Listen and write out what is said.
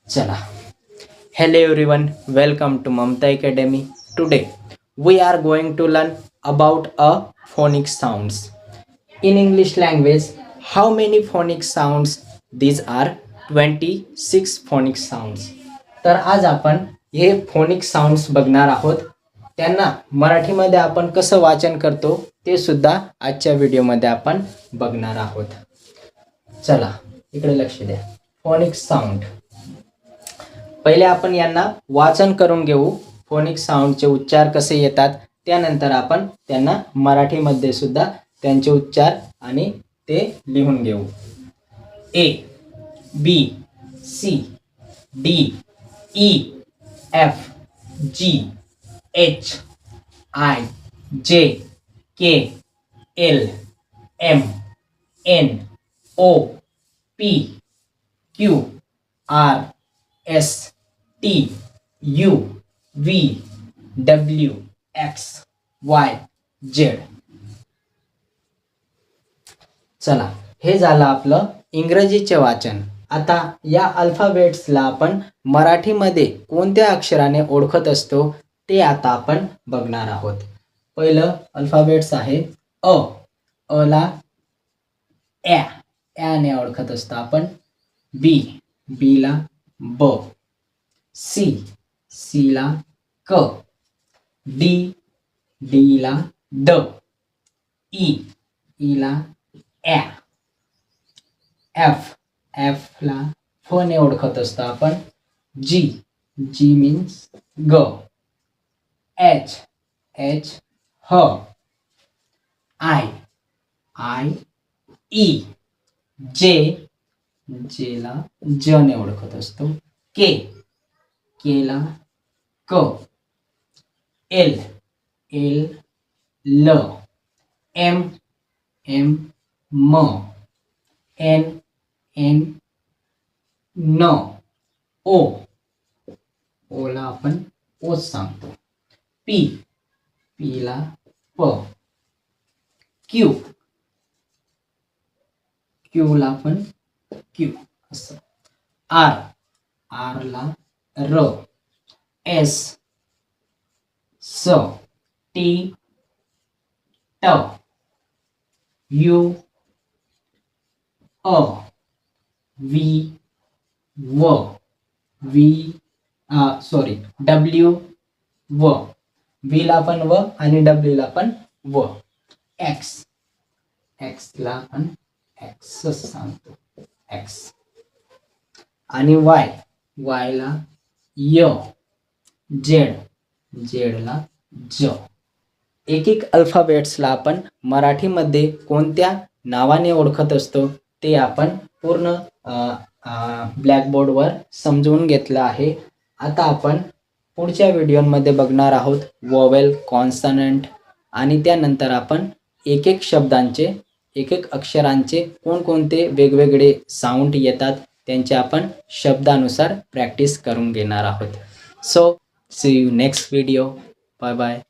चला. Hello everyone, welcome to Mamta Academy. Today we are going to learn about a phonic sounds. In English language, how many phonic sounds? These are 26 phonic sounds. तर आज आपण हे phonic sounds बघणार आहोत. त्यांना मराठीमध्ये आपण कसं वाचन करतो ते सुद्धा आजच्या व्हिडिओमध्ये आपण बघणार आहोत. चला इकडे लक्ष द्या. phonic sound. पहिले आपण यांना वाचन करून घेऊ. फोनिक साऊंडचे उच्चार कसे येतात त्यानंतर आपण त्यांना मराठीमध्ये सुद्धा त्यांचे उच्चार आणि ते लिहून घेऊ. A B C D E F G H I J K L M N O P Q R S T U V W X Y Z. चला हे झालं आपलं इंग्रजीचे वाचन. आता या अल्फाबेट्सला आपण मराठीमध्ये कोणत्या अक्षराने ओळखत असतो ते आता आपण बघणार आहोत. पहिलं अल्फाबेट्स आहे अ. अ ला ने ओळखत असतो आपण. बी. बी ला ब. सी ला क. डी ला ड. ई ला ॲ. एफ ला फ ने ओळखत असतो आपण. जी मीन्स ग. एच ह. I E. जे ला ज ने ओळखत असतो. के ला क. एल ल. एम म. एन न. ओ ला आपण ओच सांगतो. पी ला प. क्यू ला आपण क्यू असं. आर ला र. एस स. टी ट. You a. व्ही व. डब्ल्यू व. व्ही ला पण व आणि डब्ल्यू ला पण व. एक्स ला आपण एक्स सांगतो. एक्स. आणि वाय ला य. झेड ला ज. एक अल्फाबेट्सला आपण मराठीमध्ये कोणत्या नावाने ओळखत असतो ते आपण पूर्ण ब्लॅकबोर्डवर समजून घेतलं आहे. आता आपण पुढच्या व्हिडिओमध्ये बघणार आहोत वोवेल, कॉन्सनंट आणि त्यानंतर आपण एक शब्दांचे एक अक्षरांचे कोणकोणते वेगवेगळे साऊंड येतात त्यांचे आपण शब्दानुसार प्रॅक्टिस करून घेणार आहोत. So see you next video. Bye bye.